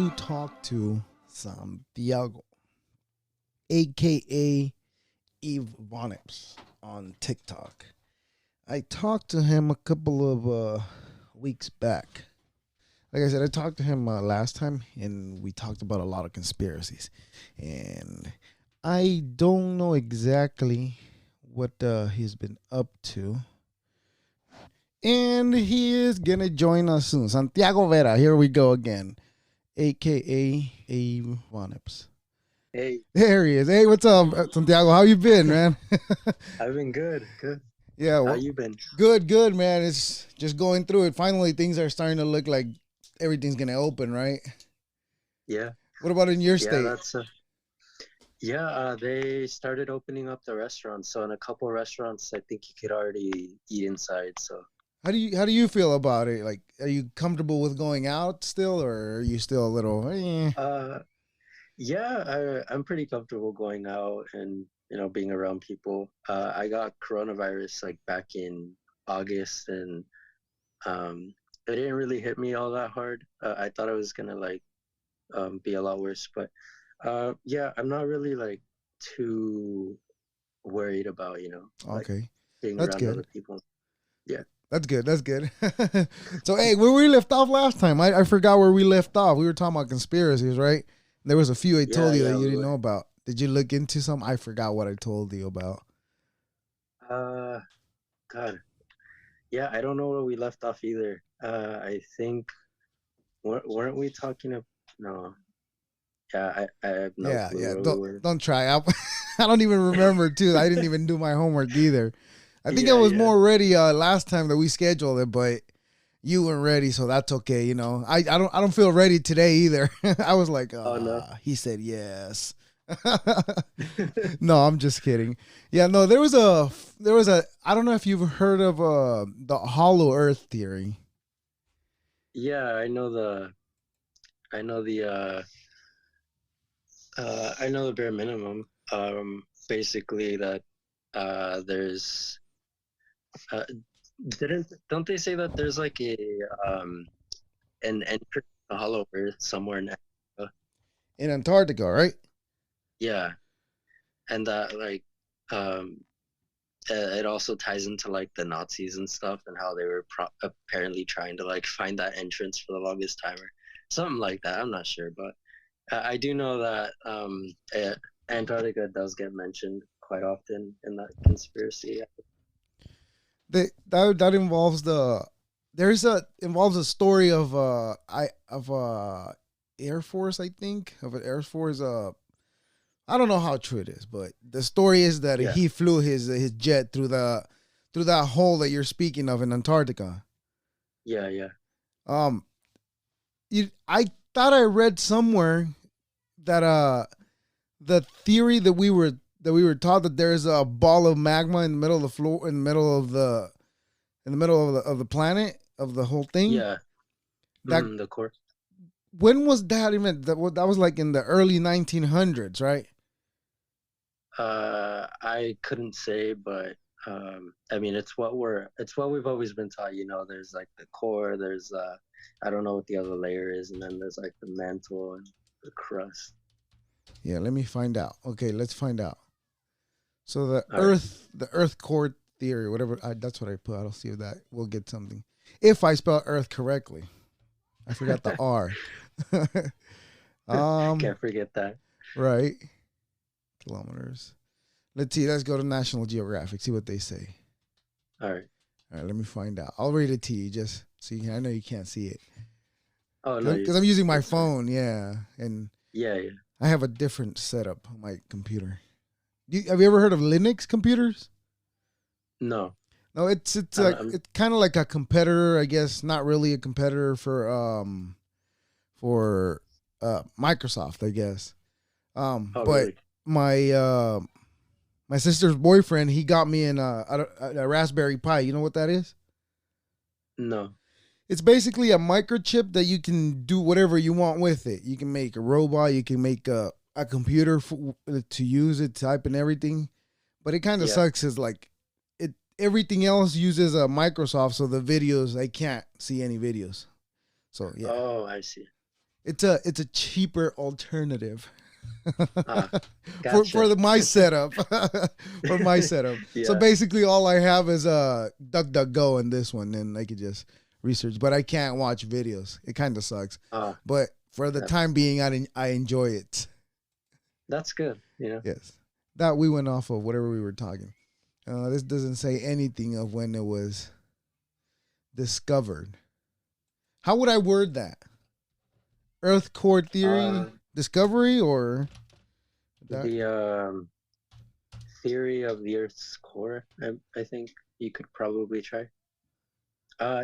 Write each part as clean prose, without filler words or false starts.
to talk to Santiago, aka Eve Vonips, on TikTok. I talked to him a couple of weeks back. Like I said, I talked to him last time, and we talked about a lot of conspiracies. And I don't know exactly what he's been up to. And he is going to join us soon. Santiago Vera, here we go again, a.k.a. Ave Vonips. Hey, There he is. Hey, what's up, Santiago? How you been, man? I've been good. Yeah, How well, you been? good, man. It's just going through it. Finally, things are starting to look like everything's going to open, right? Yeah, What about in your yeah, state? they started opening up the restaurants. So in a couple restaurants, I think you could already eat inside. So How do you feel about it? Like, are you comfortable with going out still, or are you still a little? uh, I'm pretty comfortable going out and being around people. I got coronavirus like back in August, and it didn't really hit me all that hard. I thought it was gonna be a lot worse, but yeah, I'm not really like too worried about like Okay, being that's around good. other people. Yeah, That's good. That's good. So, hey, where we left off last time, I forgot where we left off. We were talking about conspiracies, right? There was a few I told you that yeah, you we didn't were. know about. Did you look into some? I forgot what I told you about. Uh, God, yeah, I don't know where we left off either. I think weren't we talking of? No, yeah, I have no Yeah, clue yeah. where we Don't were. don't try. I don't even remember too. I didn't even do my homework either. I think I Yeah, was yeah. more ready last time that we scheduled it, but you weren't ready, so that's okay. I don't feel ready today either. I was like, Oh no. he said yes. No, I'm just kidding. Yeah, no, there was a I don't know if you've heard of the hollow earth theory. Yeah, I know the I know the bare minimum. Basically that there's uh, didn't don't they say that there's like um an entrance to Hollow Earth somewhere in Africa? In Antarctica, right? Yeah, and that like um it also ties into like the Nazis and stuff and how they were apparently trying to like find that entrance for the longest time or something like that. I'm not sure, but I do know that Antarctica does get mentioned quite often in that conspiracy. That involves involves a story of Air Force, I think, of an Air Force. I don't know how true it is, but the story is that Yeah, he flew his jet through that hole that you're speaking of in Antarctica. yeah. Um, I thought I read somewhere that the theory that we were taught that there's a ball of magma in the middle of the floor, in the middle of the planet, of the whole thing. Yeah. That The core. When was that even? That was like in the early 1900s, right? I couldn't say, but I mean, it's what we've always been taught. There's like the core. There's I don't know what the other layer is, and then there's like the mantle and the crust. Yeah, let me find out. Okay, let's find out. So the All right. Earth core theory, whatever. That's what I put. I'll see if that will get something. If I spell Earth correctly, I forgot the R. um, Can't forget that. right, kilometers. Let's see. Let's go to National Geographic. See what they say. All right. All right, let me find out. I'll read it to you just so I know you can't see it Oh no, because I'm using my it's fine. phone. Yeah, and Yeah, yeah. I have a different setup on my computer. Have you ever heard of Linux computers? No, No, it's I'm, like I'm it's kind of like a competitor, I guess. Not really a competitor for Microsoft, I guess. Oh, But really? my my sister's boyfriend, he got me a Raspberry Pi. You know what that is? No. It's basically a microchip that you can do whatever you want with it. You can make a robot. You can make a computer to use it, type and everything. But it kind of Yeah. sucks. Is like everything else uses a Microsoft, so the videos I can't see any videos. So yeah, Oh, I see. It's a cheaper alternative Ah, for gotcha. my setup. For my setup. So Yeah. basically, all I have is DuckDuckGo in this one, and I could just research. But I can't watch videos. It kind of sucks. Ah, But for the that's time being, I enjoy it. that's good. You know. Yes, that we went off of whatever we were talking. This doesn't say anything of when it was discovered. How would I word that? Earth core theory Uh, discovery or that? the theory of the Earth's core. I think you could probably try.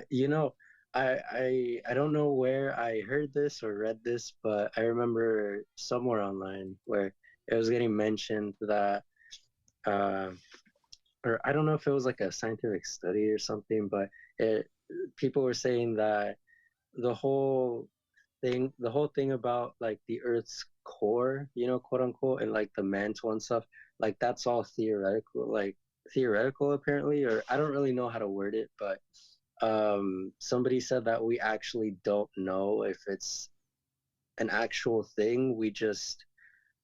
You know, I don't know where I heard this or read this, but I remember somewhere online where it was getting mentioned that, uh, or I don't know if it was like a scientific study or something, but it people were saying that the whole the whole thing about like the Earth's core, quote unquote, and like the mantle and stuff, like that's all theoretical, theoretical apparently, or I don't really know how to word it, but somebody said that we actually don't know if it's an actual thing. We just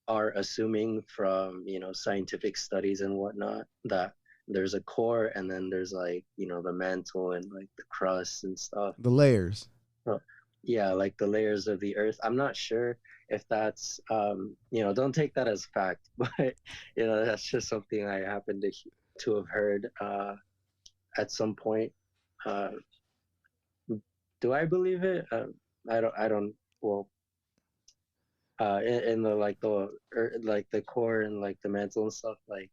are assuming from, scientific studies and whatnot that there's a core and then there's like, the mantle and like the crust and stuff. The layers. Uh, yeah, like the layers of the earth. I'm not sure if that's, don't take that as fact, but, that's just something I happen to have heard at some point. Uh, do I believe it? I don't, well, in the like like the core and like the mantle and stuff, like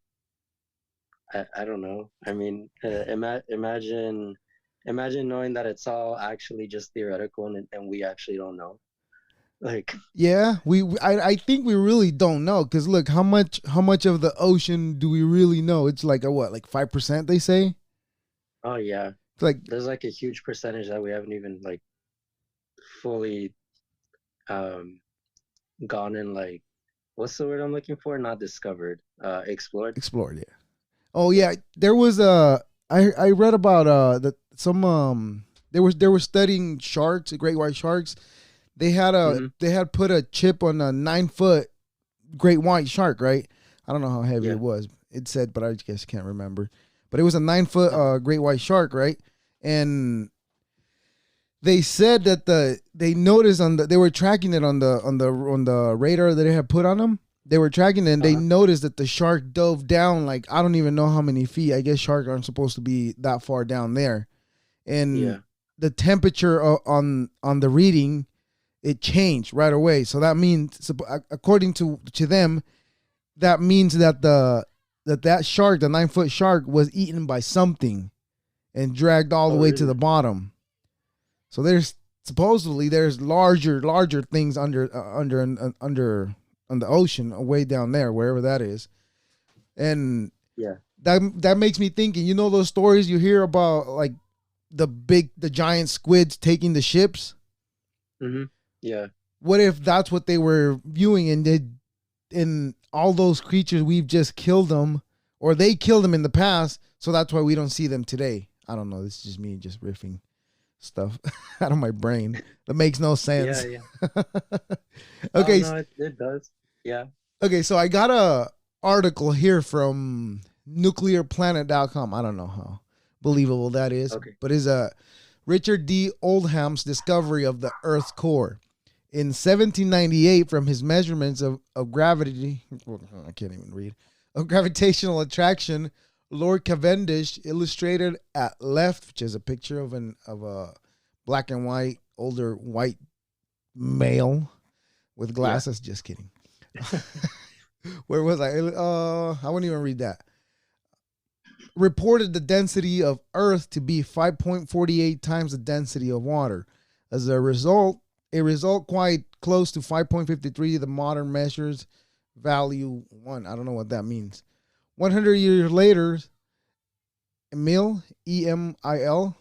I don't know. I mean, imagine knowing that it's all actually just theoretical and we actually don't know. Like, Yeah, I think we really don't know because look how much of the ocean do we really know? It's like a what, like 5% they say. oh yeah, It's like there's like a huge percentage that we haven't even like fully um gone and like, what's the word I'm looking for? Not discovered, explored. explored. Yeah. Oh yeah, Yeah. there was I read about that some they were studying sharks, great white sharks. Hmm. They had put a chip on a 9 foot great white shark, right? I don't know how heavy Yeah. it was. It said, but I just can't remember. But it was a 9 foot Uh-huh. great white shark, right? And they said that they noticed they were tracking it on the radar that they had put on them. They were tracking it and they Uh-huh. noticed that the shark dove down like I don't even know how many feet. I guess sharks aren't supposed to be that far down there. And Yeah. the temperature on the reading it changed right away. So that means according to them that means that shark, the 9 foot shark was eaten by something and dragged all the Oh, way to really? the bottom. So there's supposedly there's larger things under on the ocean way down there wherever that is, and Yeah. that makes me thinking. You know those stories you hear about like the giant squids taking the ships. Hmm. Yeah. What if that's what they were viewing and did in all those creatures we've just killed them or they killed them in the past, so that's why we don't see them today. I don't know. This is just me just riffing stuff out of my brain that makes no Yeah. sense. Yeah. Oh okay, no, it does. Yeah. okay, so I got a article here from nuclearplanet.com. I don't know how believable that is, Okay. but is a Richard D. Oldham's discovery of the Earth's core. In 1798, from his measurements of gravity, I can't even read, of gravitational attraction, Lord Cavendish illustrated at left, which is a picture of a black and white older white male with Yeah. glasses. Just kidding. Where was I? I wouldn't even read that. Reported the density of Earth to be 5.48 times the density of water. As a result quite close to 5.53, the modern measures value 1. I don't know what that means. 100 years later, Emil, Emil,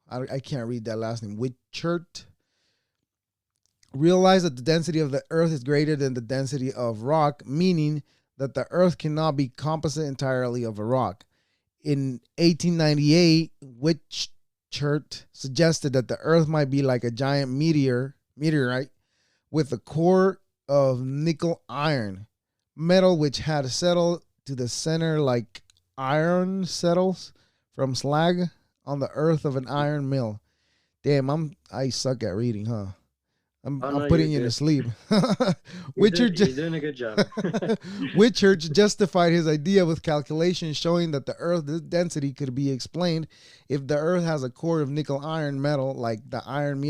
I can't read that last name, Wichert, realized that the density of the Earth is greater than the density of rock, meaning that the Earth cannot be composite entirely of a rock. In 1898, Wichert suggested that the Earth might be like a giant meteorite with a core of nickel iron metal, which had settled to the center like iron settles from slag on the earth of an iron mill. Damn, I suck at reading, huh? Oh I'm no, you're putting you to good. sleep. Witcher You're doing a good job. Witcher justified his idea with calculations showing that the Earth's density could be explained if the Earth has a core of nickel iron metal like the iron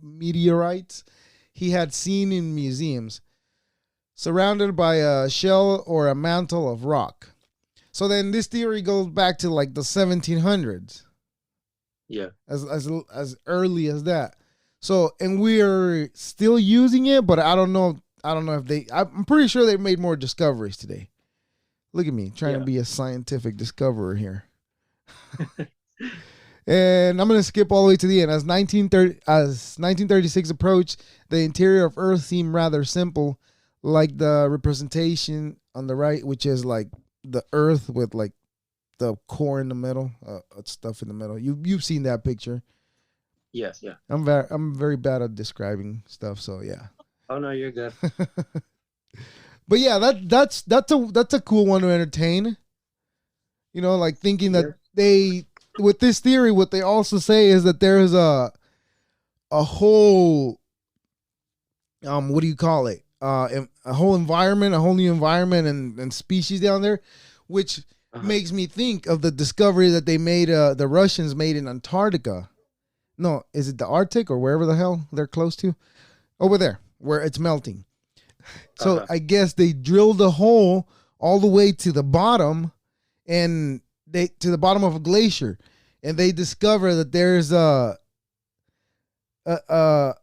meteorites he had seen in museums, surrounded by a shell or a mantle of rock. So then this theory goes back to like the 1700s, Yeah. as early as that. So, and we're still using it, but I don't know. I don't know if they. I'm pretty sure they made more discoveries today. Look at me trying to Yeah. be a scientific discoverer here. And I'm gonna skip all the way to the end. As 1936 approached, the interior of Earth seemed rather simple, like the representation on the right, which is like the Earth with like the core in the middle, stuff in the middle. You've seen that picture. Yes. Yeah. I'm very bad at describing stuff, so yeah. Oh no, you're good. But yeah, that's a cool one to entertain. You know, like thinking that Yeah. they with this theory, what they also say is that there is a whole what do you call it? A whole environment, a whole new environment and species down there, which makes me think of the discovery that they made, the Russians made in Antarctica. No, is it the Arctic or wherever the hell they're close to? Over there, where it's melting. So I guess they drilled a hole all the way to the bottom, and they to the bottom of a glacier, and they discover that there's a a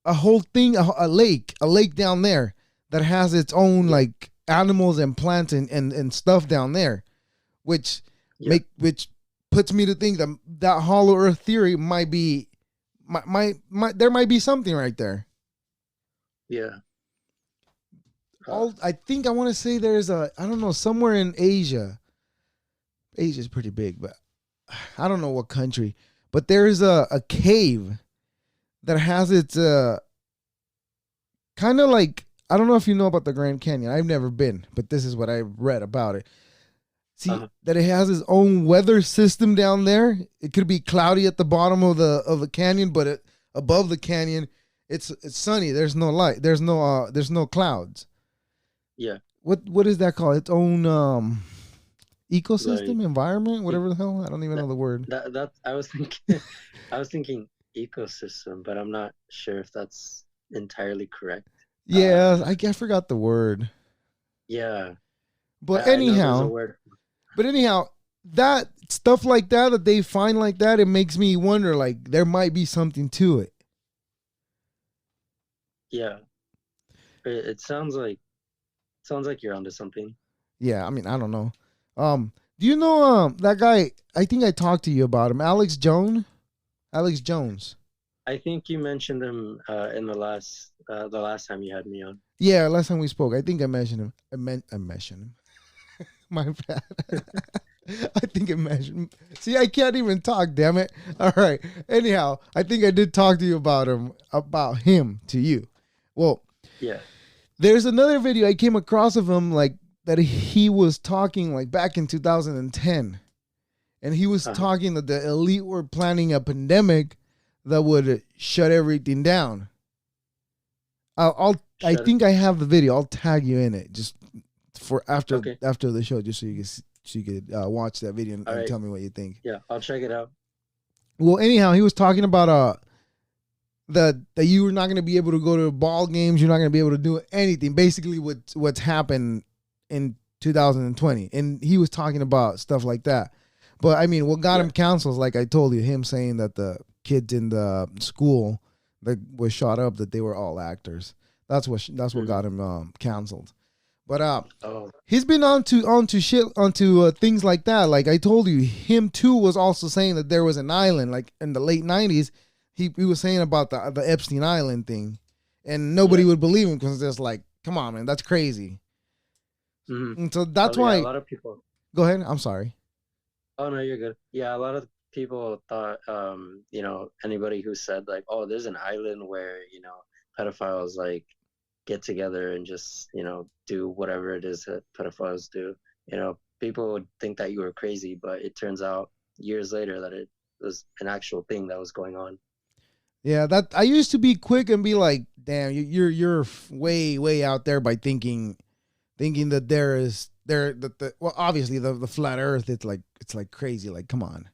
whole thing, a lake down there that has its own like animals and plants and stuff down there, which which puts me to think that that hollow earth theory might be there might be something right there. Yeah. I think I want to say there's I don't know, somewhere in Asia. Asia's pretty big, but I don't know what country. But there's a cave that has its kind of like, I don't know if you know about the Grand Canyon. I've never been, but this is what I read about it. See that it has its own weather system down there. It could be cloudy at the bottom of the canyon, but above the canyon, it's sunny. There's no light. There's no clouds. Yeah. What is that called? Its own ecosystem, Like, environment, whatever the hell. I don't even know the word. That I was thinking. I was thinking ecosystem, but I'm not sure if that's entirely correct. Yeah, I forgot the word. Yeah. But I know there's a anyhow, word. that stuff like that they find like that, it makes me wonder, like there might be something to it. Yeah. It sounds like you're onto something. Yeah, I mean, I don't know. Do you know that guy? I think I talked to you about him, Alex Jones. Alex Jones. I think you mentioned him in the last time you had me on. Yeah, last time we spoke, I think I mentioned him. I mentioned him. My bad. I think I mentioned. See, I can't even talk. Damn it! All right. Anyhow, I think I did talk to you about him to you. Well, yeah. There's another video I came across of him, like that he was talking like back in 2010, and he was talking that the elite were planning a pandemic that would shut everything down. I think I have the video. I'll tag you in it just for after the show, just so you could watch that video and tell me what you think. Yeah, I'll check it out. Well, anyhow, he was talking about that you were not going to be able to go to ball games. You're not going to be able to do anything. Basically, what's happened in 2020, and he was talking about stuff like that. But I mean, what got him canceled is, like I told you, him saying that the kids in the school that was shot up, that they were all actors. That's what got him canceled. But he's been onto things like that. Like I told you, him too was also saying that there was an island, like in the late 90s. He was saying about the Epstein Island thing, and nobody would believe him because it's just like, come on, man, that's crazy. Mm-hmm. And so that's why a lot of people. Go ahead. I'm sorry. Oh no, you're good. Yeah, a lot of people thought, anybody who said like, oh, there's an island where pedophiles like get together and just, do whatever it is that pedophiles do. People would think that you were crazy, but it turns out years later that it was an actual thing that was going on. Yeah, that I used to be quick and be like, "Damn, you're way out there by thinking that well, obviously the flat Earth, it's like crazy. Like, come on,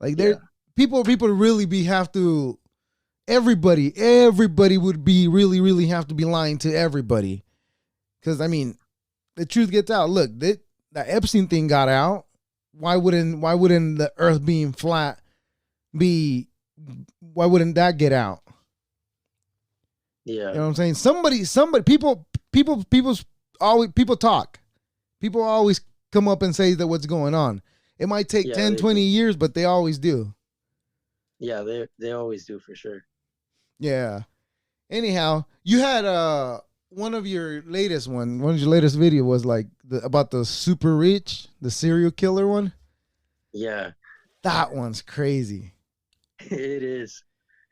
like there people really be have to everybody would be really have to be lying to everybody, because I mean the truth gets out. Look, that Epstein thing got out. Why wouldn't the Earth being flat be? Why wouldn't that get out? Yeah. You know what I'm saying? Somebody, people always, people talk. People always come up and say that what's going on. It might take 10, 20 years, but they always do. Yeah, they always do, for sure. Yeah. Anyhow, you had one of your latest video was like about the super rich, the serial killer one. Yeah. That one's crazy. It is.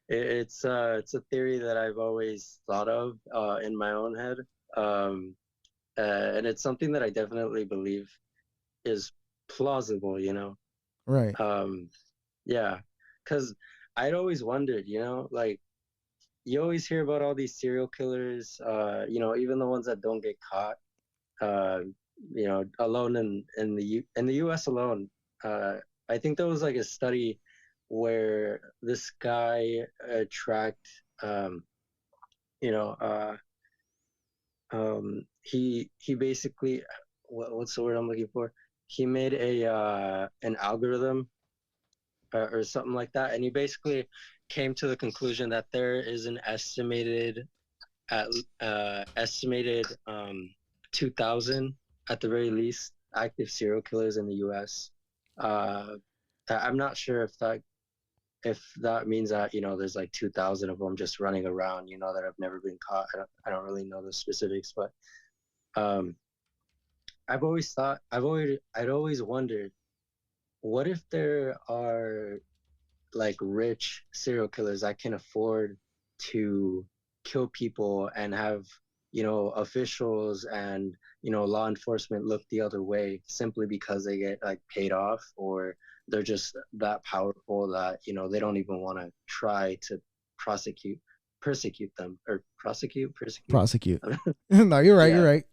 It's a theory that I've always thought of in my own head, and it's something that I definitely believe is plausible. Right. Yeah, because I'd always wondered, like, you always hear about all these serial killers, even the ones that don't get caught, alone in the U.S. alone. I think there was like a study where this guy tracked, he basically, what's the word I'm looking for? He made an algorithm or something like that, and he basically came to the conclusion that there is an estimated 2,000 at the very least active serial killers in the U.S. I'm not sure if that means that there's like 2,000 of them just running around that have never been caught. I don't really know the specifics, but I'd always wondered, what if there are like rich serial killers that can afford to kill people and have officials and law enforcement look the other way simply because they get like paid off, or they're just that powerful that they don't even want to try to persecute them, or prosecute. No, you're right. Yeah. You're right.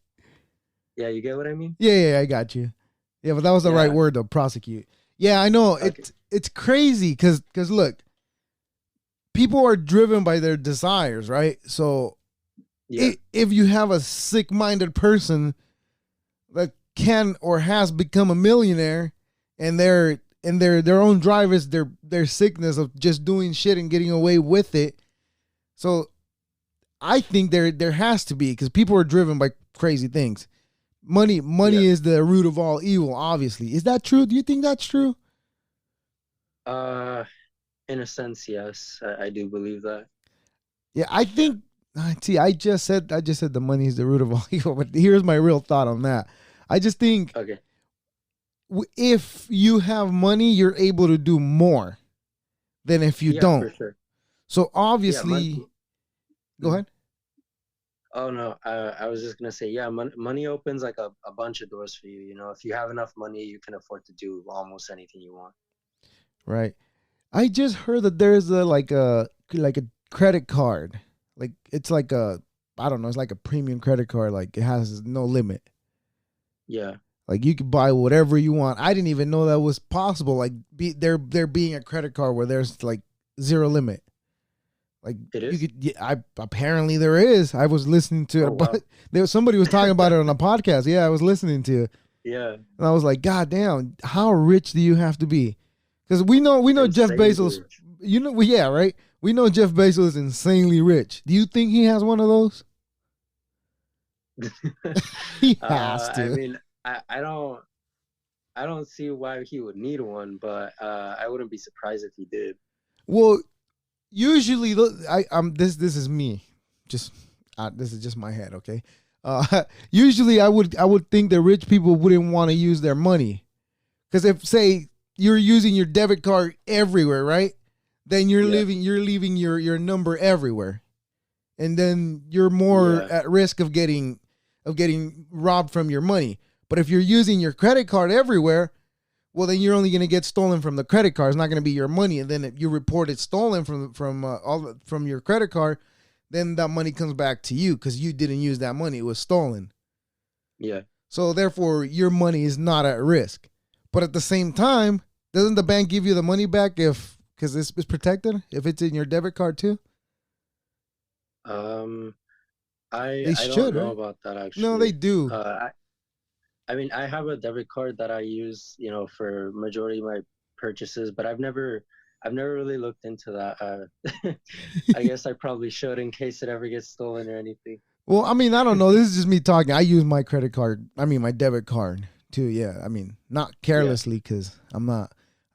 Yeah, you get what I mean? Yeah, I got you. Yeah, but that was the right word, though, prosecute. Yeah, I know. Okay. It's crazy because look, people are driven by their desires, right? So if you have a sick-minded person that can or has become a millionaire, and their own drive is their sickness of just doing shit and getting away with it. So I think there has to be, because people are driven by crazy things. Money is the root of all evil, obviously. Is that true? Do you think that's true? In a sense, yes. I do believe that. Yeah, I think. See, I just said the money is the root of all evil, but here's my real thought on that. I just think, okay, if you have money, you're able to do more than if you don't. For sure. So obviously, go ahead. Oh no, I was just gonna say, yeah, money opens like a bunch of doors for you. If you have enough money, you can afford to do almost anything you want. Right. I just heard that there's a credit card. Like, it's like I don't know, it's like a premium credit card. Like, it has no limit. Yeah. Like, you can buy whatever you want. I didn't even know that was possible. Like, there being a credit card where there's like zero limit. Like, it is? Apparently there is. I was listening to it, but somebody was talking about it on a podcast. Yeah, I was listening to it. Yeah. And I was like, God damn, how rich do you have to be? Because we know Jeff Bezos. Rich. Yeah, right. We know Jeff Bezos is insanely rich. Do you think he has one of those? He has to. I mean, I don't see why he would need one, but I wouldn't be surprised if he did. Well, usually, this is me. Just this is just my head, okay? Usually, I would think that rich people wouldn't want to use their money, because if, say, you're using your debit card everywhere, right? Then you're leaving your number everywhere, and then you're more Yeah. at risk of getting robbed from your money. But if you're using your credit card everywhere, well, then you're only going to get stolen from the credit card. It's not going to be your money. And then if you report it stolen from your credit card, then that money comes back to you because you didn't use that money. It was stolen. Yeah. So therefore, your money is not at risk. But at the same time, doesn't the bank give you the money back because it's protected if it's in your debit card too? Um, They I don't should, know right? about that No, they actually. do. I mean, I have a debit card that I use, for majority of my purchases, but I've never really looked into that. I guess I probably should in case it ever gets stolen or anything. Well, I mean, I don't know. This is just me talking. I use my credit card. I mean, my debit card too. Yeah. I mean, not Yeah. carelessly because I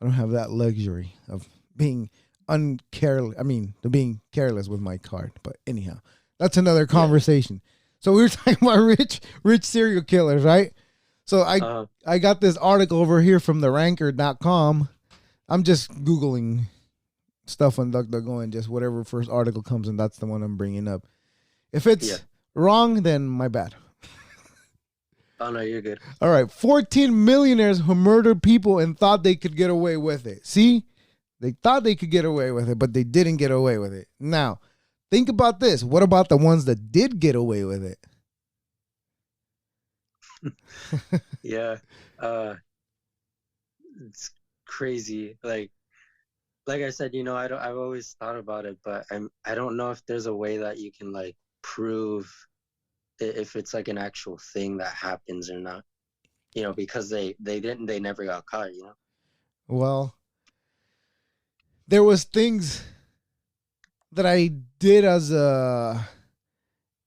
don't have that luxury of being uncareless. I mean, the being careless with my card. But anyhow, that's another Yeah. conversation. So we were talking about rich serial killers, right? So Uh, I got this article over here from the ranker.com. I'm just Googling stuff on DuckDuckGo and just whatever first article comes in, that's the one I'm bringing up. If it's yeah. wrong, then my bad. Oh no, you're good. All right. 14 millionaires who murdered people and thought they could get away with it. See? They thought they could get away with it, but they didn't get away with it. Now, think about this. What about the ones that did get away with it? Yeah. Uh, it's crazy. Like I said, I've always thought about it, but I don't know if there's a way that you can like prove if it's like an actual thing that happens or not. Because they never got caught. Well, there was things that I did as a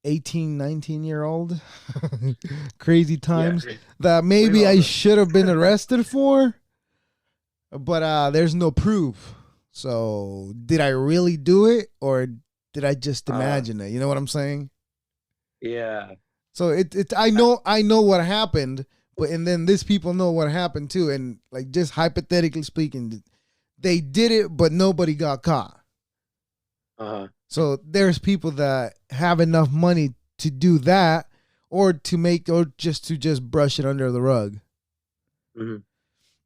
18, 19-year-old. Crazy Yeah. times that We've maybe all I done. should have been arrested for, but there's no proof. So did I really do it or did I just Uh, imagine it? You know what I'm saying? yeah. So I Uh, know what happened, but and then these people know what happened too. And like just hypothetically speaking, they did it, but nobody got caught. uh-huh. So there's people that have enough money to do that or to just brush it under the rug. Hmm.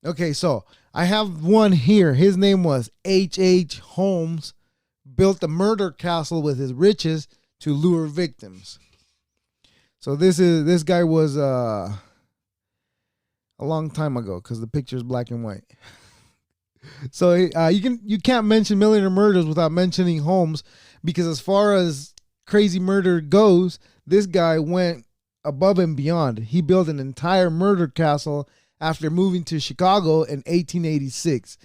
Okay, so I have one here. His name was H. Holmes, built a murder castle with his riches to lure victims. So this guy was a long time ago because the picture's black and white. So you can't mention millionaire murders without mentioning Holmes because as far as crazy murder goes, this guy went above and beyond. He built an entire murder castle after moving to Chicago in 1886.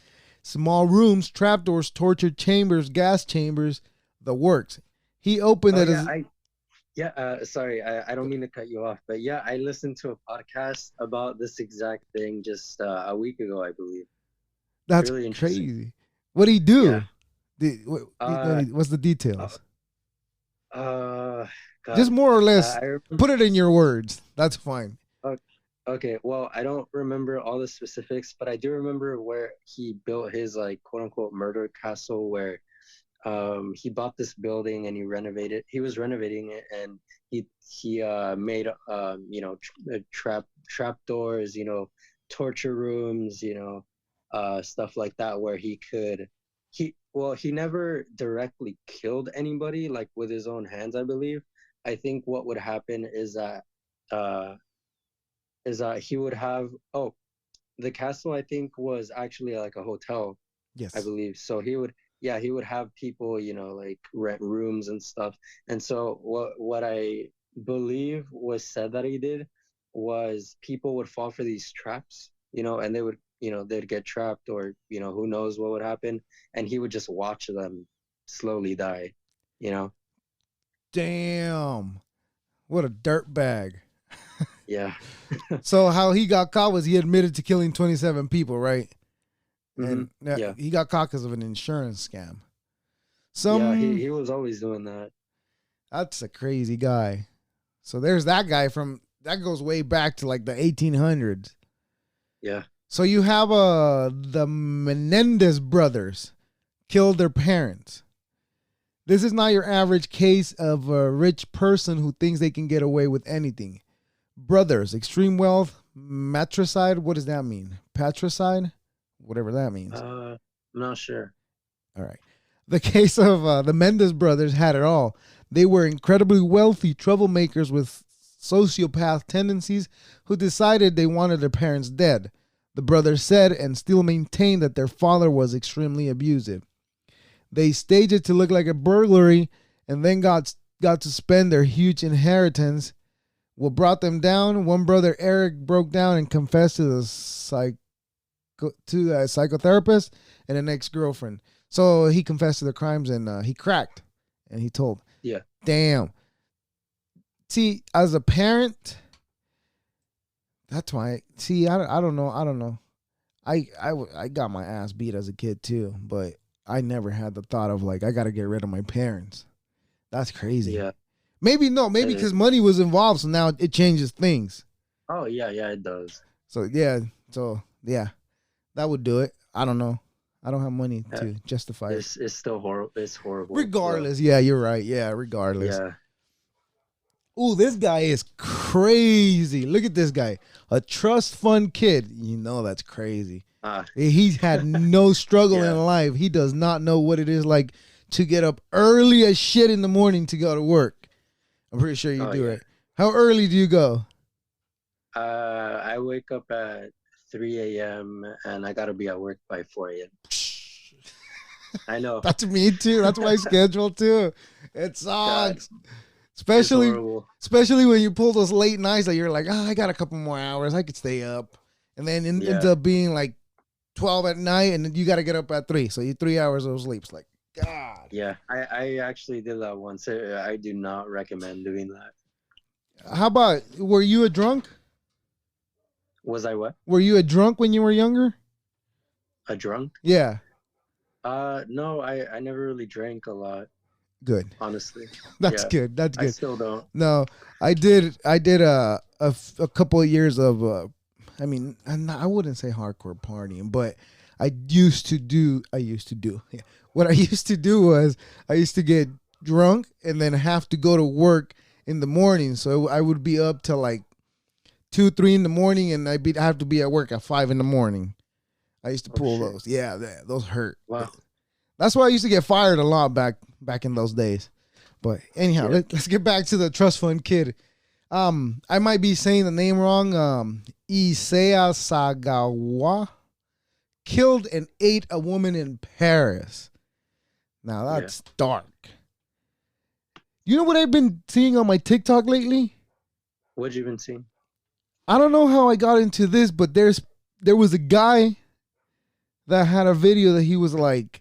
Small rooms, trapdoors, torture chambers, gas chambers, the works. He opened Oh it yeah, as sorry, I don't mean to cut you off, but yeah, I listened to a podcast about this exact thing just a week ago, I believe. that's Really interesting. crazy. What did he Yeah. do? Uh, What's the uh, details? uh Just God. more or less I remember. put it in your words. That's fine. Okay, well, I don't remember all the specifics, but I do remember where he built his like quote unquote murder castle where he bought this building and he was renovating it and he made trap doors, torture rooms, stuff like that where he never directly killed anybody like with his own hands, I believe. I think what would happen uh is that he would have the castle I think was actually like a hotel, I Yes. believe. So he would have people, like rent rooms and stuff. And so what I believe was said that he did was people would fall for these traps, and they'd get trapped or, who knows what would happen. And he would just watch them slowly die, you know? Damn. What a dirt bag. Yeah. So how he got caught was he admitted to killing 27 people, right? Hmm. And Yeah. he got caught because of an insurance scam. Yeah. He, Some he was always doing that. That's a crazy guy. So there's that guy from that goes way back to like the 1800s. Yeah. So you have the Menendez brothers killed their parents. This is not your average case of a rich person who thinks they can get away with anything. Brothers, extreme wealth, matricide. What does that mean? Patricide? Whatever that means. I'm not sure. All right. The case of the Mendes brothers had it all. They were incredibly wealthy troublemakers with sociopath tendencies who decided they wanted their parents dead. The brothers said and still maintain that their father was extremely abusive. They staged it to look like a burglary and then got to spend their huge inheritance. What brought them down? One brother, Eric, broke down and confessed to the psychotherapist and an ex-girlfriend. So he confessed to the crimes and he cracked and he told. Yeah. Damn. See, as a parent, that's why. See, I don't know. I got my ass beat as a kid too, but I never had the thought of like I got to get rid of my parents. That's crazy. Yeah. Maybe because money was involved, so now it changes things. Oh yeah, it does. So yeah, that would do it. I don't know. I don't have money to justify it. It's still horrible. It's horrible. Regardless, yeah, you're right. Yeah, regardless. Yeah. Ooh, this guy is crazy. Look at this guy. A trust fund kid. You know that's crazy. He's had no struggle in life. He does not know what it is like to get up early as shit in the morning to go to work. I'm pretty sure you do it. How early do you go? I wake up at 3 a.m. and I gotta be at work by 4 a.m. I know. That's me too. That's my schedule too. It sucks. Especially when you pull those late nights that you're like, I got a couple more hours. I could stay up. And then it ends up being like 12 at night and you got to get up at 3. So you 3 hours of sleep. It's like, God. Yeah, I actually did that once. I do not recommend doing that. How about, were you a drunk? Was I what? Were you a drunk when you were younger? A drunk? Yeah. No, I never really drank a lot. Good. Honestly. That's good. That's good. I still don't. No, I did a couple of years of, I wouldn't say hardcore partying, but I used to do. Yeah. What I used to do was I used to get drunk and then have to go to work in the morning. So I would be up till like 2, 3 in the morning and I have to be at work at 5 in the morning. I used to pull those. Yeah, those hurt. Wow. That's why I used to get fired a lot back in those days. But anyhow, let's get back to the trust fund kid. I might be saying the name wrong. Isaiah Sagawa killed and ate a woman in Paris. Now that's dark. You know what I've been seeing on my TikTok lately? What you been seeing? I don't know how I got into this, but there was a guy that had a video that he was like,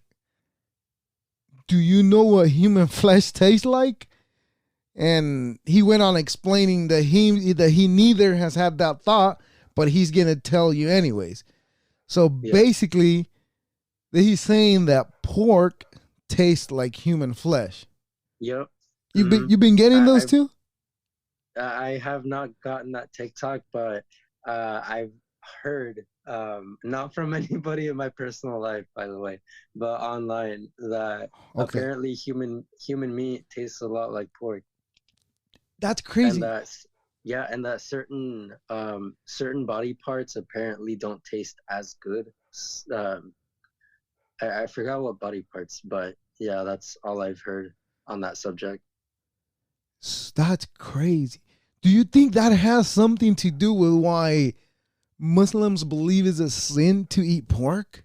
do you know what human flesh tastes like? And he went on explaining that he neither has had that thought, but he's going to tell you anyways. So basically, he's saying that pork tastes like human flesh. Yep. You've been getting those too? I have not gotten that TikTok, but I've heard, not from anybody in my personal life, by the way, but online, that apparently human meat tastes a lot like pork. That's crazy. And that certain body parts apparently don't taste as good. I forgot what body parts, but yeah, that's all I've heard on that subject. That's crazy. Do you think that has something to do with why Muslims believe it's a sin to eat pork?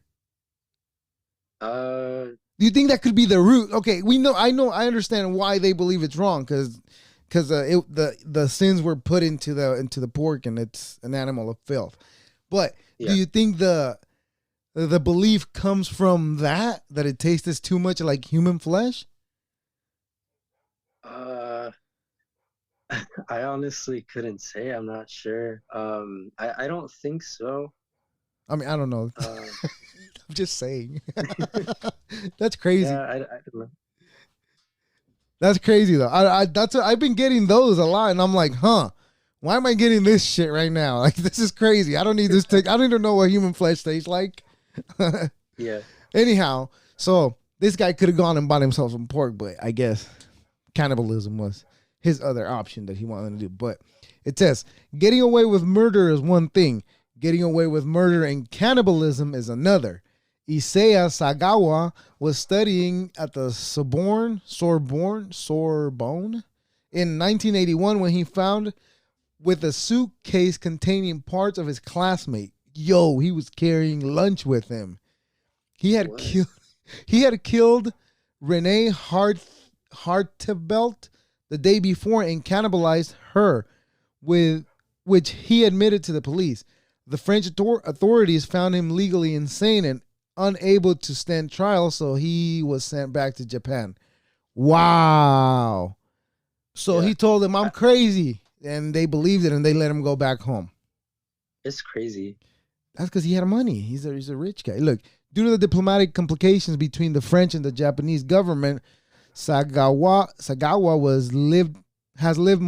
Do you think that could be the root? Okay, I understand why they believe it's wrong because the sins were put into the pork and it's an animal of filth. But do you think the belief comes from that it tastes too much like human flesh? I honestly couldn't say. I'm not sure. I don't think so. I mean, I don't know. I'm just saying. That's crazy. Yeah, I don't know. That's crazy though. I've been getting those a lot, and I'm like, why am I getting this shit right now? Like, this is crazy. I don't need this. I don't even know what human flesh tastes like. Yeah. Anyhow, so This guy could have gone and bought himself some pork, but I guess cannibalism was his other option that he wanted to do. But it says, getting away with murder is one thing. Getting away with murder and cannibalism is another. Isaiah Sagawa was studying at the Sorbonne in 1981 when he found with a suitcase containing parts of his classmate. Yo, he was carrying lunch with him. He had killed Renee Hartebelt the day before and cannibalized her, with which he admitted to the police. The French authorities found him legally insane and unable to stand trial, so he was sent back to Japan. Wow. So he told them, I'm crazy. And they believed it and they let him go back home. It's crazy. That's because he had money. He's a rich guy. Look, due to the diplomatic complications between the French and the Japanese government, Sagawa has lived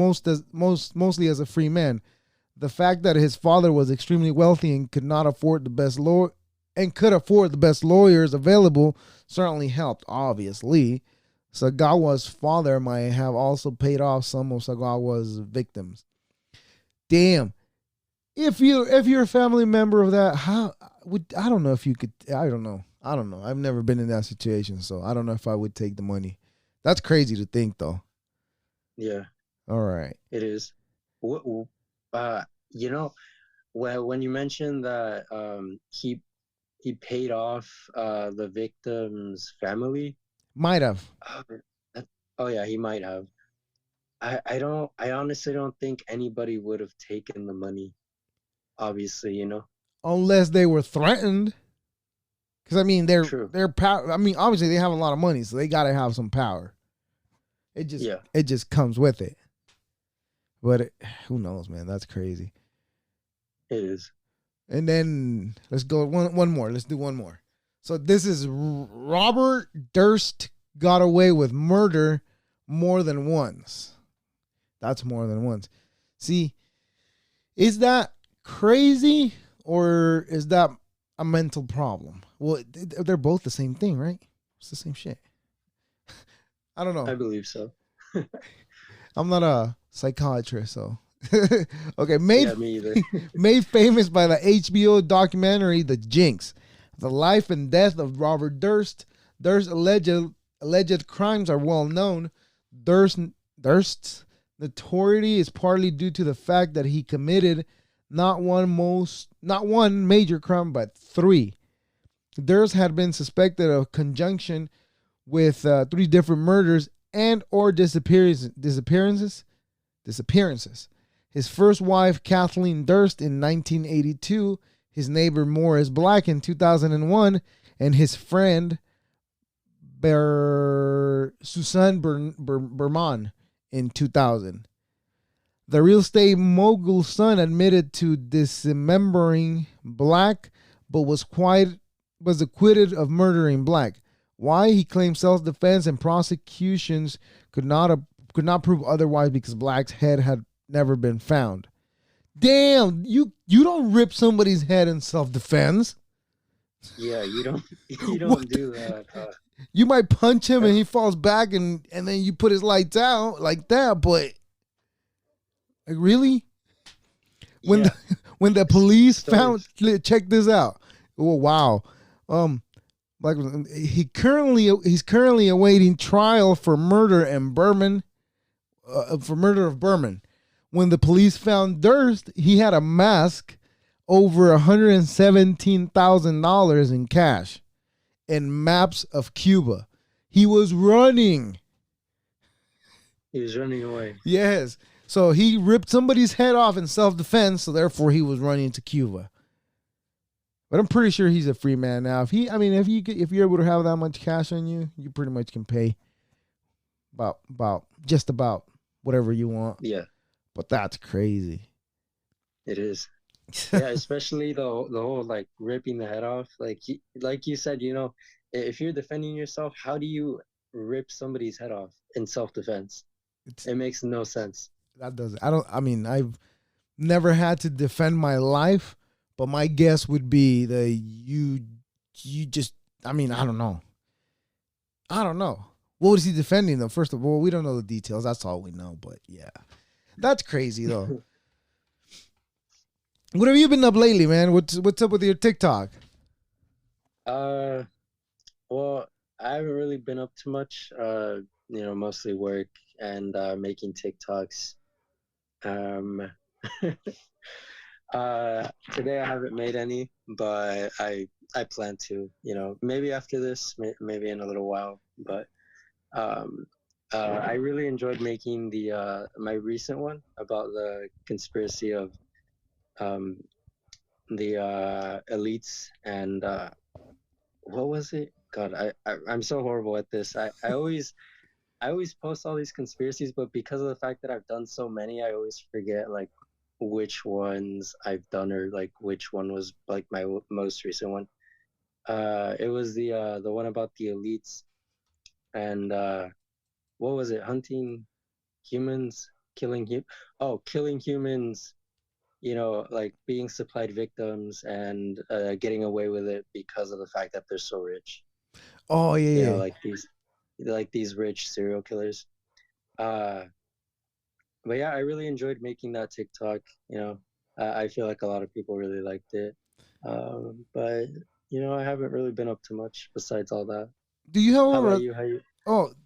mostly as a free man. The fact that his father was extremely wealthy and could afford the best lawyers available certainly helped, obviously. Sagawa's father might have also paid off some of Sagawa's victims. Damn. If you're a family member of that, I don't know if you could. I don't know. I've never been in that situation, so I don't know if I would take the money. That's crazy to think, though. Yeah. All right. It is. You know, when you mentioned that he paid off the victim's family. Might have. Oh yeah, he might have. I honestly don't think anybody would have taken the money. Obviously, unless they were threatened. Because I mean, they're power. I mean, obviously they have a lot of money, so they got to have some power. It just comes with it. But who knows, man? That's crazy. It is. And then let's go one more. Let's do one more. So this is Robert Durst got away with murder more than once. That's more than once. See, is that crazy or is that a mental problem? Well, they're both the same thing, right? It's the same shit. I don't know. I believe so. I'm not a psychiatrist, so. Okay, me either. Made famous by the HBO documentary The Jinx. The life and death of Robert Durst. Durst's alleged crimes are well known. Durst's notoriety is partly due to the fact that he committed not one major crime, but three. Durst had been suspected of conjunction with 3 different murders and or disappearances. His first wife, Kathleen Durst, in 1982. His neighbor Morris Black in 2001, and his friend Susan Berman in 2000. The real estate mogul's son admitted to dismembering Black, but was acquitted of murdering Black. Why? He claimed self-defense and prosecutions could not prove otherwise because Black's head had never been found. Damn, you don't rip somebody's head in self-defense. Yeah, you don't do that. You might punch him and he falls back and then you put his lights out like that, but like really? When the police check this out. Oh wow. Like he's currently awaiting trial for murder of Berman. When the police found Durst, he had a mask over $117,000 in cash and maps of Cuba. He was running. He was running away. Yes. So he ripped somebody's head off in self-defense, so therefore he was running to Cuba. But I'm pretty sure he's a free man now. If you're able to have that much cash on you, you pretty much can pay about whatever you want. Yeah. But that's crazy. It is. Yeah, especially the whole like ripping the head off. Like you said, if you're defending yourself, how do you rip somebody's head off in self-defense? It makes no sense. That doesn't. I've never had to defend my life, but my guess would be that you just. I don't know. I don't know. What was he defending though? First of all, we don't know the details. That's all we know. But yeah, that's crazy though. What have you been up lately, man? What's up with your TikTok? Uh, well, I haven't really been up to much. Mostly work and making TikToks. Um, Today I haven't made any, but I plan to. Maybe after this, maybe in a little while. But um, I really enjoyed making the my recent one about the conspiracy of um the elites and what was it? God, I'm so horrible at this. I always post all these conspiracies, but because of the fact that I've done so many, I always forget like which ones I've done or like which one was like my most recent one. It was the one about the elites and what was it? Hunting humans, killing humans. Like being supplied victims and getting away with it because of the fact that they're so rich. Oh yeah, yeah. Like these rich serial killers. Uh, but yeah, I really enjoyed making that TikTok. I feel like a lot of people really liked it. But I haven't really been up to much besides all that. Do you have How over? about you?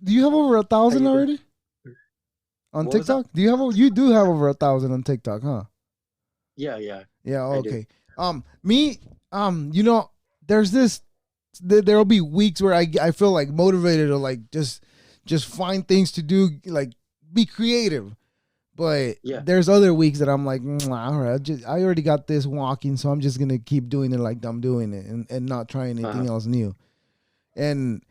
Do you have over a How thousand you been? already on What was that? TikTok? Do you have? You do have over 1,000 on TikTok, huh? Yeah, yeah, Yeah. I do. Okay. Me. You know, there's this. There'll be weeks where I feel like motivated to like just find things to do, like be creative. But Yeah. there's other weeks that I'm like, all right, I already got this walking, so I'm just gonna keep doing it like I'm doing it and not trying Uh-huh. anything else new. And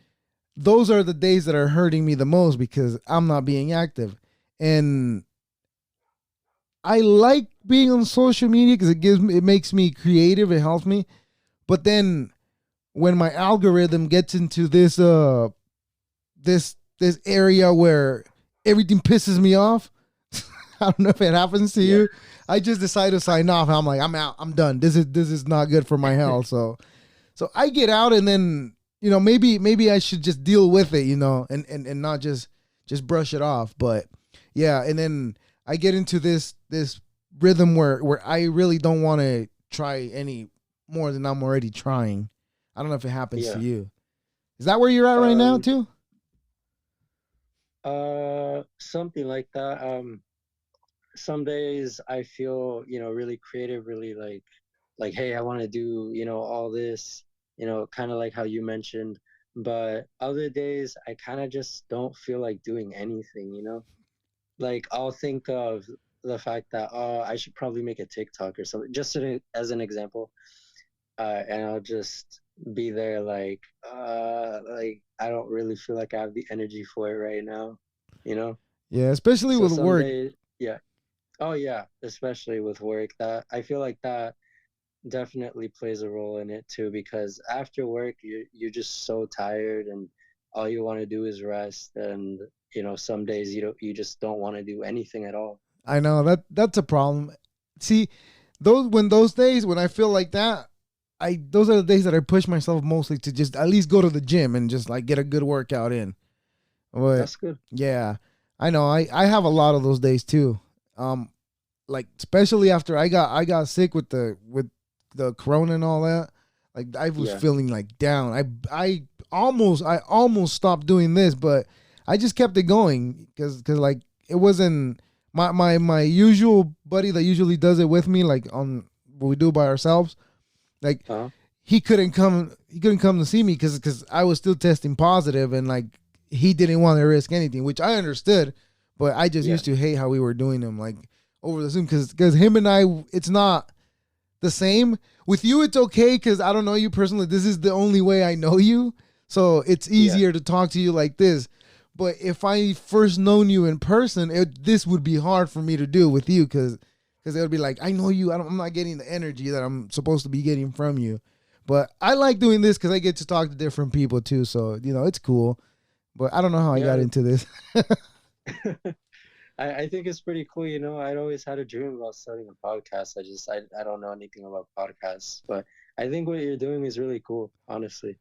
those are the days that are hurting me the most because I'm not being active. And I like being on social media because it makes me creative, it helps me. But then when my algorithm gets into this area where everything pisses me off, I don't know if it happens to Yeah. you. I just decide to sign off. I'm like, I'm out. I'm done. This is not good for my health. So I get out and then maybe I should just deal with it, and not just brush it off. But yeah, and then I get into this rhythm where I really don't want to try any more than I'm already trying. I don't know if it happens to Yeah. you. Is that where you're at right now Um. too? Something like that. Some days I feel really creative, really like hey, I want to do all this, kind of like how you mentioned. But other days I kind of just don't feel like doing anything. Like I'll think of the fact that I should probably make a TikTok or something, just as an example, and I'll just be there like I don't really feel like I have the energy for it right now, you know. Yeah, especially So with some work. days, yeah. Oh yeah, especially with work, that I feel like that definitely plays a role in it too, because after work you're just so tired and all you want to do is rest, and some days you just don't want to do anything at all. I know that's a problem. See, those days when I feel like that, I those are the days that I push myself mostly to just at least go to the gym and just like get a good workout in. But That's good. yeah, I know I have a lot of those days too. Um, like especially after I got sick with the corona and all that. Like I was Yeah. feeling like down. I almost stopped doing this, but I just kept it going because like it wasn't my usual buddy that usually does it with me, like on what we do by ourselves. Like Uh-huh. he couldn't come to see me because I was still testing positive, and like he didn't want to risk anything, which I understood, but I just Yeah. used to hate how we were doing them like over the Zoom because him and I, it's not the same. With you, it's okay because I don't know you personally. This is the only way I know you, so it's Yeah. easier to talk to you like this. But if I first known you in person, this would be hard for me to do with you because it would be like I know you. I'm not getting the energy that I'm supposed to be getting from you. But I like doing this because I get to talk to different people too. So it's cool. But I don't know how I got Yeah. into this. I think it's pretty cool. I'd always had a dream about starting a podcast. I don't know anything about podcasts, but I think what you're doing is really cool, honestly.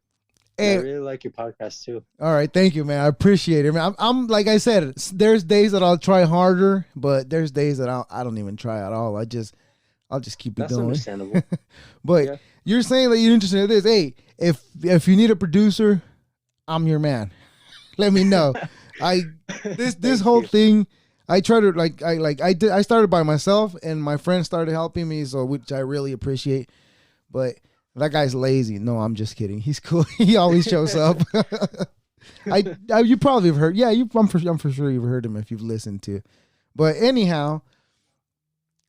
And I Hey, really like your podcast too. all right, thank you, man. I appreciate it, man. I'm like I said, there's days that I'll try harder, but there's days that I don't even try at all. I'll just keep it That's going. understandable. But Yeah. you're saying that you're interested in this. Hey, if you need a producer, I'm your man. Let me know. I this Thank whole you. thing, I try to I started by myself, and my friends started helping me, so which I really appreciate. But that guy's lazy. No, I'm just kidding. He's cool. He always shows up. You probably have heard. Yeah, I'm for sure you've heard him if you've listened to. But anyhow,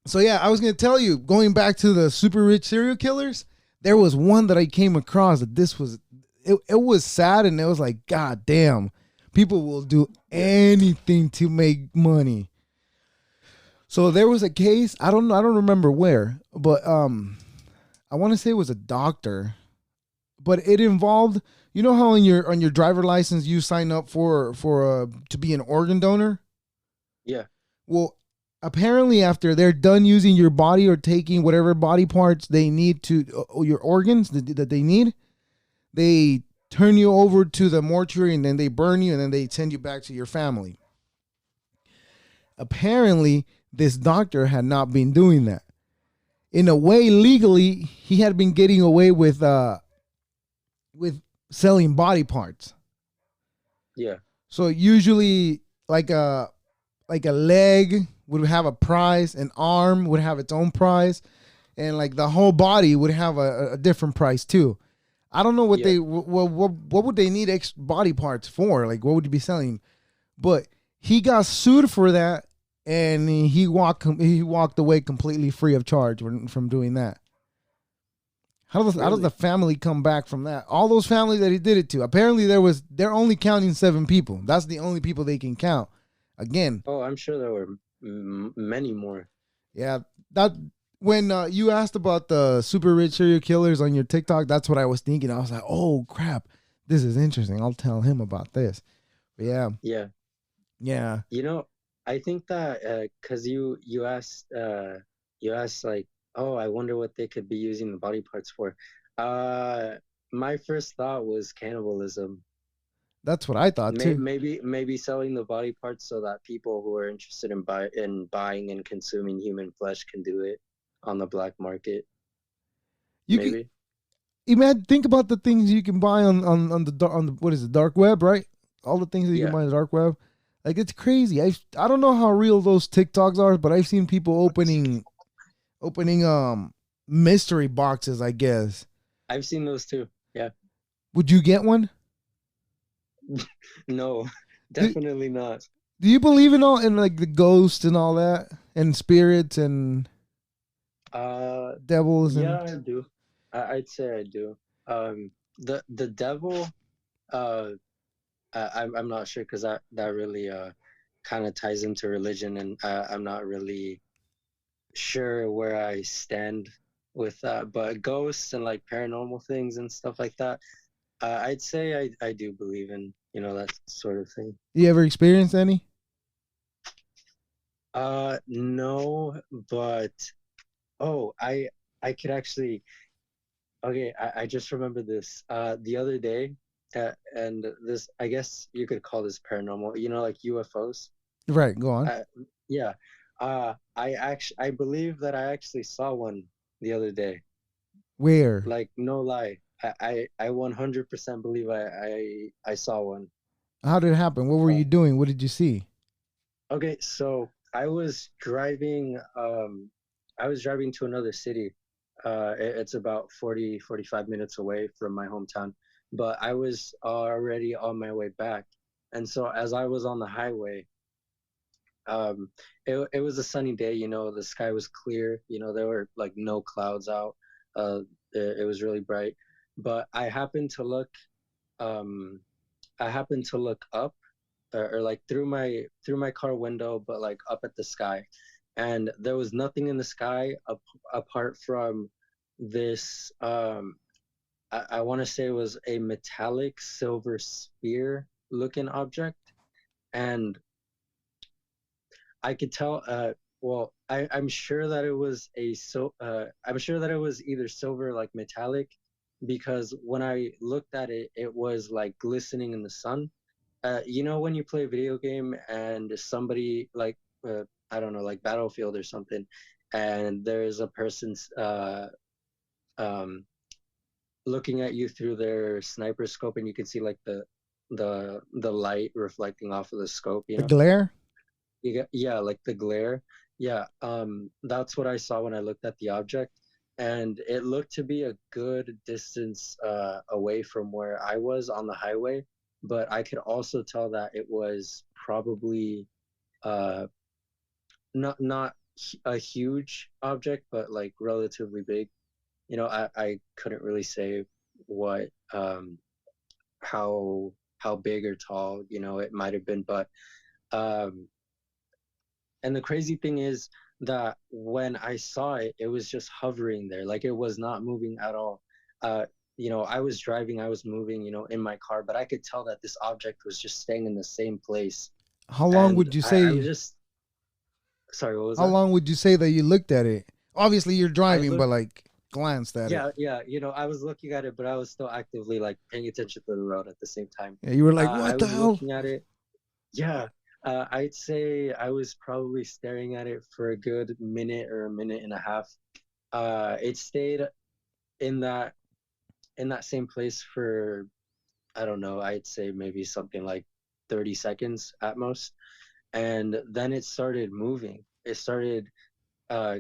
so yeah, I was gonna tell you, going back to the super rich serial killers, there was one that I came across that it was sad, and it was like, God damn, people will do Yeah. anything to make money. So there was a case, I don't remember where, but I want to say it was a doctor, but it involved, you know how on your driver license you sign up for to be an organ donor? Yeah. Well, apparently after they're done using your body or taking whatever body parts they need to your organs that they need, they turn you over to the mortuary and then they burn you and then they send you back to your family. Apparently, this doctor had not been doing that. In a way, legally, he had been getting away with selling body parts. Yeah. So usually, like a leg would have a price, an arm would have its own price, and like the whole body would have a different price too. I don't know what Yeah. they what would they need extra body parts for? Like what would you be selling? But he got sued for that, and he walked away completely free of charge from doing that. How does the Really? family come back from that? All those families that he did it to. Apparently they're only counting 7 people. That's the only people they can count. Again, Oh, I'm sure there were many more. yeah, that when you asked about the super rich serial killers on your TikTok, that's what I was thinking. I was like, oh crap, this is interesting. I'll tell him about this. But yeah, Yeah. yeah. You know, I think that because you asked like, oh, I wonder what they could be using the body parts for. Uh, my first thought was cannibalism. That's what I thought too. Maybe selling the body parts so that people who are interested in buying and consuming human flesh can do it on the black market. You can Maybe. imagine think about the things you can buy on the what is it, dark web, right? All the things that you can Yeah. buy on the dark web. Like it's crazy. I don't know how real those TikToks are, but I've seen people opening mystery boxes, I guess. I've seen those too. Yeah. Would you get one? No, Do, definitely not. do you believe in all in like the ghosts and all that and spirits and Uh, devils and yeah, I do. I'd say I do. The devil. Uh, I'm not sure because that really kind of ties into religion, and I'm not really sure where I stand with that. But ghosts and like paranormal things and stuff like that, I'd say I do believe in, that sort of thing. you ever experienced any? No, but oh, I could actually. Okay, I just remember this. The other day, and this, I guess you could call this paranormal. Like UFOs. Right, go on. Uh, yeah. I believe that I actually saw one the other day. Where? Like no lie, I 100% believe I saw one. How did it happen? What were Uh, you doing? What did you see? okay, so I was driving to another city. It's about 40-45 minutes away from my hometown, but I was already on my way back. And so as I was on the highway, um, it was a sunny day, the sky was clear, there were like no clouds out. It was really bright, but um, I happened to look up, or like through my car window, but like up at the sky, and there was nothing in the sky apart from this. I want to say it was a metallic silver sphere looking object, and I could tell. Well, I'm sure that it was I'm sure that it was either silver, like metallic, because when I looked at it, it was like glistening in the sun. You know, when you play a video game and somebody like, I don't know, like Battlefield or something, and there's a person's um, looking at you through their sniper scope, and you can see like the light reflecting off of the scope, you The know? glare. Yeah, like the glare. Yeah, that's what I saw when I looked at the object, and it looked to be a good distance away from where I was on the highway, but I could also tell that it was probably uh not a huge object, but like relatively big. You know, I couldn't really say what how big or tall, you know, it might have been, but um and the crazy thing is that when I saw it, it was just hovering there. Like it was not moving at all. Uh, you know, I was driving, I was moving, you know, in my car, but I could tell that this object was just staying in the same place. How long And would you I was say? just, sorry, what was How that? long would you say that you looked at it? Obviously, you're I driving, but looked, like glanced at it. yeah, you know, I was looking at it, but I was still actively like paying attention to the road at the same time. Yeah, you were like, I "What the was hell?" looking at it. Yeah, I'd say I was probably staring at it for a good minute or a minute and a half. It stayed in that same place for, I don't know, I'd say maybe something like 30 seconds at most, and then it started moving. It started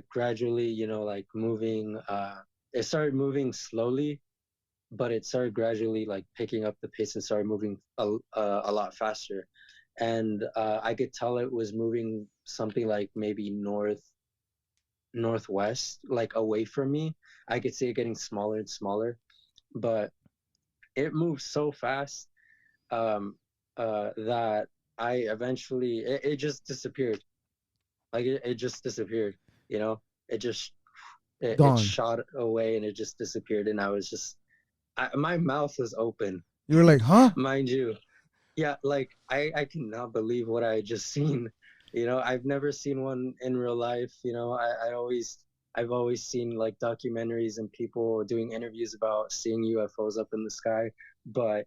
gradually, you know, like moving. It started moving slowly, but it started gradually like picking up the pace and started moving a lot faster. And I could tell it was moving something like maybe northwest, like away from me. I could see it getting smaller and smaller, but it moved so fast um, that I eventually it just disappeared. Like it just disappeared. You know, it just it Gone. shot away and it just disappeared. And I was just my mouth was open, You were like, "Huh?" mind you. Yeah, like I cannot believe what I had just seen. You know, I've never seen one in real life. You know, I've always seen like documentaries and people doing interviews about seeing UFOs up in the sky, but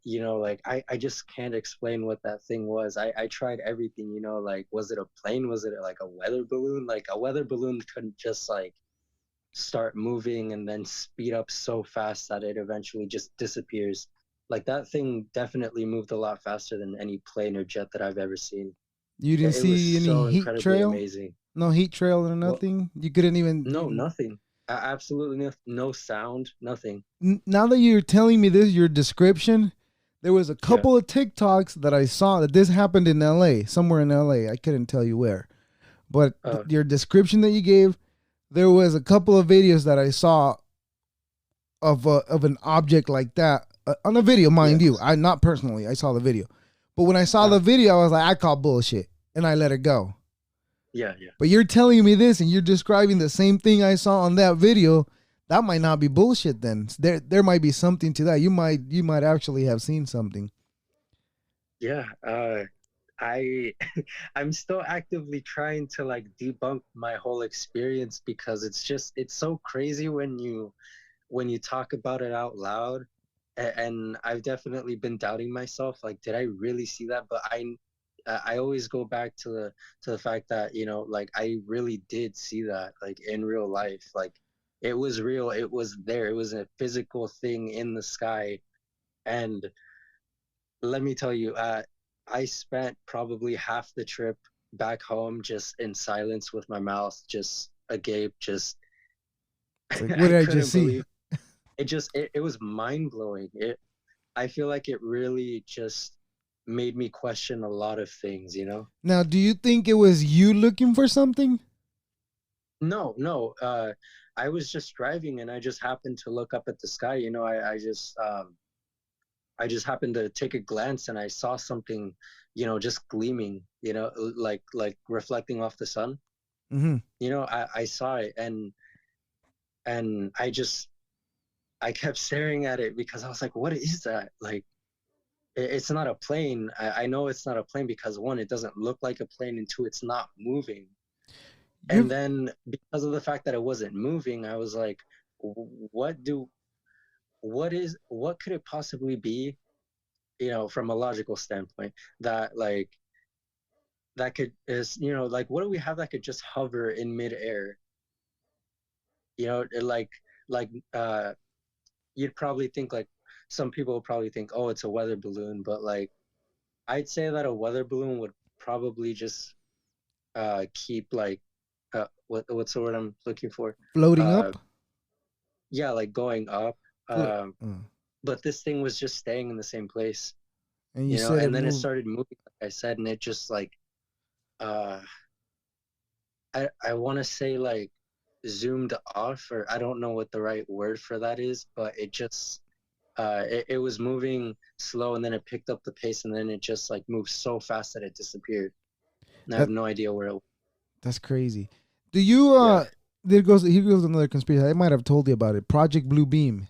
you know, like I just can't explain what that thing was. I tried everything, you know, like was it a plane? Was it like a weather balloon? Like a weather balloon couldn't just like start moving and then speed up so fast that it eventually just disappears. Like that thing definitely moved a lot faster than any plane or jet that I've ever seen. You didn't It was see any so heat incredibly trail? amazing. No heat trail or Well, nothing? You couldn't even. no, nothing. Absolutely no sound, nothing. Now that you're telling me this, your description, there was a Yeah. couple of TikToks that I saw that this happened in LA, somewhere in LA. I couldn't tell you where. But Uh, your description that you gave, there was a couple of videos that I saw of an object like that on a video, mind you. yes. I not personally, I saw the video, but when I saw the Uh, video, I was like, I call bullshit, and I let it go. yeah. But you're telling me this, and you're describing the same thing I saw on that video. That might not be bullshit. Then there might be something to that. You might actually have seen something. Yeah. I I'm still actively trying to like debunk my whole experience because it's so crazy when you talk about it out loud. And I've definitely been doubting myself, like did I really see that? But I always go back to the fact that, you know, like I really did see that like in real life. Like it was real, it was there, it was a physical thing in the sky. And let me tell you, I spent probably half the trip back home just in silence with my mouth just agape, just It's like, what I did I just couldn't see? believe it was mind blowing. It I feel like it really just made me question a lot of things, you know? Now, do you think it was you looking for something? No. I was just driving and I just happened to look up at the sky. You know, I just happened to take a glance and I saw something, you know, just gleaming, you know, like reflecting off the sun. Mm-hmm. You know, I saw it and I kept staring at it because I was like, what is that? Like it's not a plane. I know it's not a plane because one, it doesn't look like a plane, and two, it's not moving. And You've then because of the fact that it wasn't moving, I was like, what do? what could it possibly be, you know, from a logical standpoint, that like that could is, you know, like what do we have that could just hover in midair? You know, like you'd probably think like some people would probably think, oh, it's a weather balloon, but like I'd say that a weather balloon would probably just keep like what's the word I'm looking for? Floating Uh up. yeah, like going up. Flo- Um uh, but this thing was just staying in the same place, and you you know, said it and then it moved. started moving, like I said, and it just like uh I want to say like zoomed off, or I don't know what the right word for that is, but it just it was moving slow, and then it picked up the pace, and then it just like moved so fast that it disappeared. And I have That no idea where it. that's crazy. Do you Yeah, here goes another conspiracy. I might have told you about it. Project Blue Beam.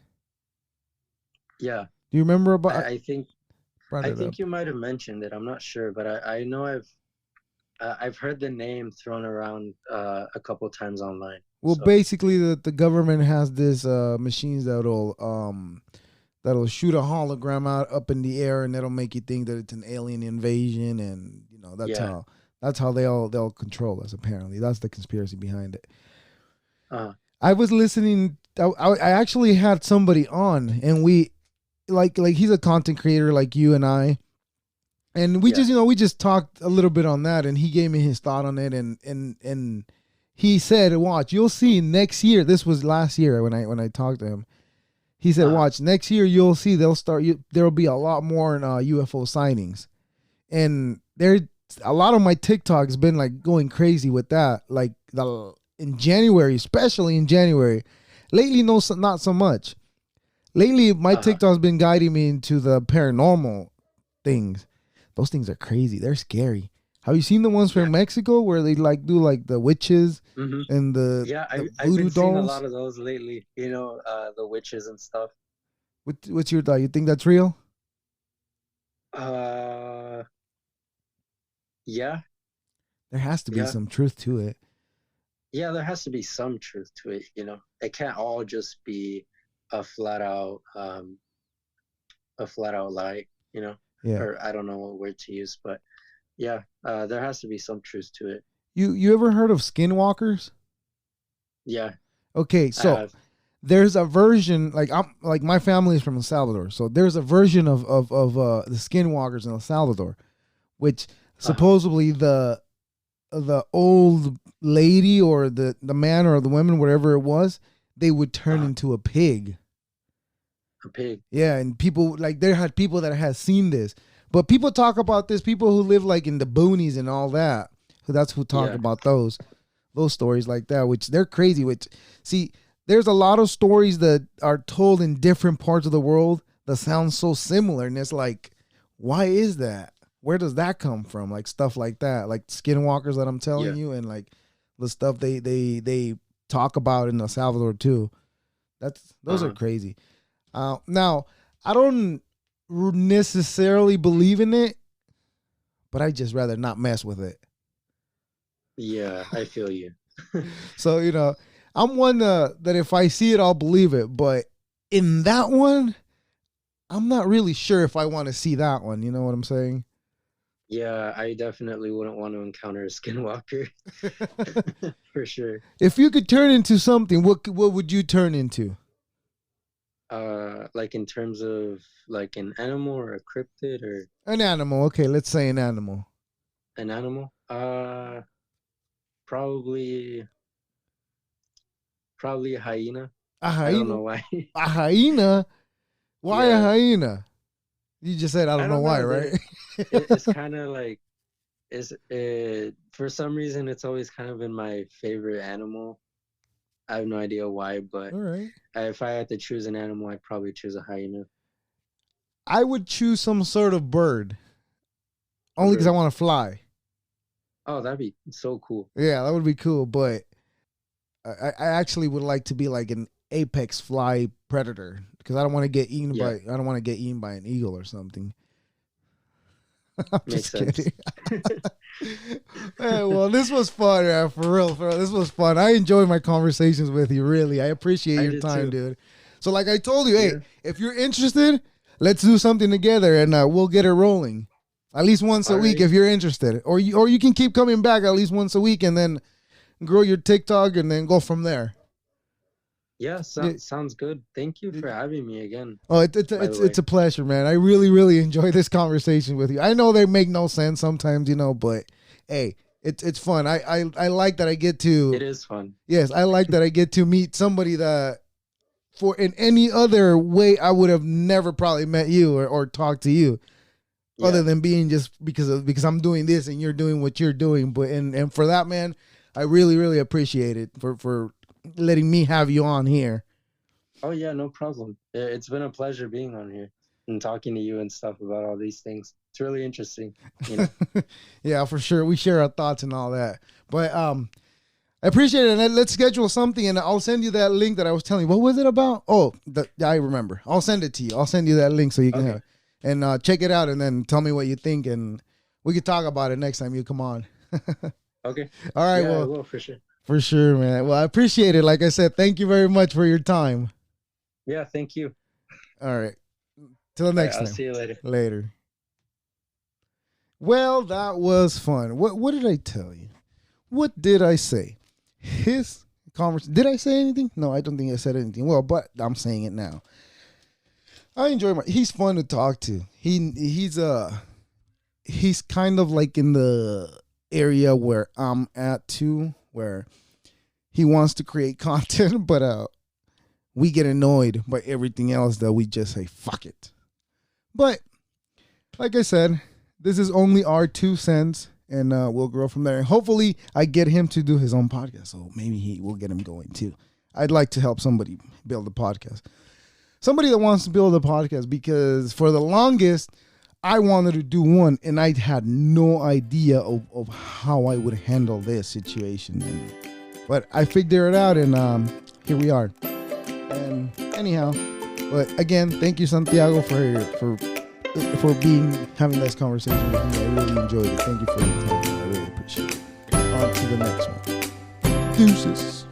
yeah. Do you remember I, about? I think Brought I it think up. you might have mentioned it. I'm not sure, but I know I've heard the name thrown around a couple times online. Well, So basically, the government has this machines that'll shoot a hologram out up in the air, and that'll make you think that it's an alien invasion, and you know yeah. that's how they'll control us. Apparently, that's the conspiracy behind it. Uh, I was listening. I actually had somebody on, and we like he's a content creator like you and I, and we yeah. just we just talked a little bit on that, and he gave me his thought on it, and he said, "Watch, you'll see next year." This was last year when I talked to him. He said, Uh, "Watch, next year you'll see they'll start. There'll be a lot more UFO sightings, and there a lot of my TikTok's been like going crazy with that. Like the in January, especially in January. Lately, no, not so much. Lately, my uh, TikTok's been guiding me into the paranormal things. Those things are crazy. They're scary. Have you seen the ones yeah. from Mexico where they like do like the witches Hmm. and Yeah, the I've voodoo been seeing a dolls? lot of those lately. You know, the witches and stuff. What's your thought? You think that's real? Uh, yeah, There has to be yeah. some truth to it. Yeah, there has to be some truth to it, you know. It can't all just be a flat out a flat out lie, you know. Yeah. Or I don't know what word to use, but yeah, there has to be some truth to it. You ever heard of skinwalkers? Yeah, Okay, I so have. there's a version like my family is from El Salvador, so there's a version of the skinwalkers in El Salvador, which Uh-huh. supposedly the old lady or the man or the women, whatever it was, they would turn Uh-huh. into a pig. A pig. Yeah, and people like there had people that had seen this, but people talk about this. People who live like in the boonies and all that, so that's who talk Yeah. about those stories like that, which they're crazy. Which see, there's a lot of stories that are told in different parts of the world that sound so similar, and it's like, why is that? Where does that come from? Like stuff like that, like skinwalkers that I'm telling Yeah. you, and like the stuff they talk about in El Salvador too. Those are Uh-huh. crazy. Now I don't necessarily believe in it, but I just rather not mess with it. Yeah, I feel you. So I'm one that if I see it, I'll believe it. But in that one, I'm not really sure if I want to see that one. You know what I'm saying? Yeah, I definitely wouldn't want to encounter a skinwalker for sure. If you could turn into something, what would you turn into? Like in terms of like an animal or a cryptid or An animal. Okay, let's say an animal. an animal. Probably probably a hyena. A I don't hyena. know why. A hyena. Why a Yeah, hyena? You just said I I don't know don't why, know. right? It's kind of like is it for some reason it's always kind of been my favorite animal. I have no idea why, but All right. if I had to choose an animal, I'd probably choose a hyena. I would choose some sort of bird, A only because I bird. want to fly. Oh, that'd be so cool. Yeah, that would be cool. But I actually would like to be like an apex fly predator because I don't want to get eaten by Yeah, I don't want to get eaten by an eagle or something. I'm makes just sense. kidding. Well, this was fun, for real, for real. This was fun. I enjoyed my conversations with you. Really, I appreciate I your did time, too. dude. So like I told you, hey, Yeah. if you're interested, let's do something together and we'll get it rolling. At least once a week Alright. if you're interested. Or you can keep coming back at least once a week and then grow your TikTok and then go from there. Yeah, Yeah. sounds good. Thank you for having me again. Oh, By the way. it's a pleasure, man. I really, really enjoy this conversation with you. I know they make no sense sometimes, but hey, it's fun. I like that I get to. It is fun. Yes, I like that I get to meet somebody that, for in any other way, I would have never probably met you or talked to you, Yeah. other than being just because I'm doing this and you're doing what you're doing. But and for that, man, I really, really appreciate it for letting me have you on here. Oh yeah, no problem. It's been a pleasure being on here and talking to you and stuff about all these things. It's really interesting, you know. Yeah, for sure. We share our thoughts and all that. But I appreciate it. And let's schedule something, and I'll send you that link that I was telling you. What was it about? Oh, I remember. I'll send it to you. I'll send you that link so you can have it. And check it out, and then tell me what you think, and we could talk about it next time you come on. Okay. All right. Yeah, well, I will for sure. For sure, man. Well, I appreciate it. Like I said, thank you very much for your time. Yeah, thank you. All right. Till the next time. I'll see you later. Later. Well, that was fun. What did I tell you? What did I say? His conversation. Did I say anything? No, I don't think I said anything. Well, but I'm saying it now. I enjoy he's fun to talk to. He's kind of like in the area where I'm at too, where he wants to create content, but we get annoyed by everything else that we just say fuck it. But like I said, this is only our 2 cents, and we'll grow from there. And hopefully I get him to do his own podcast, so maybe we'll get him going too. I'd like to help somebody build a podcast. Somebody that wants to build a podcast, because for the longest, I wanted to do one, and I had no idea of how I would handle this situation. But I figured it out, and here we are. And anyhow, but again, thank you, Santiago, for having this conversation with me. I really enjoyed it. Thank you for your time. I really appreciate it. On to the next one. Deuces.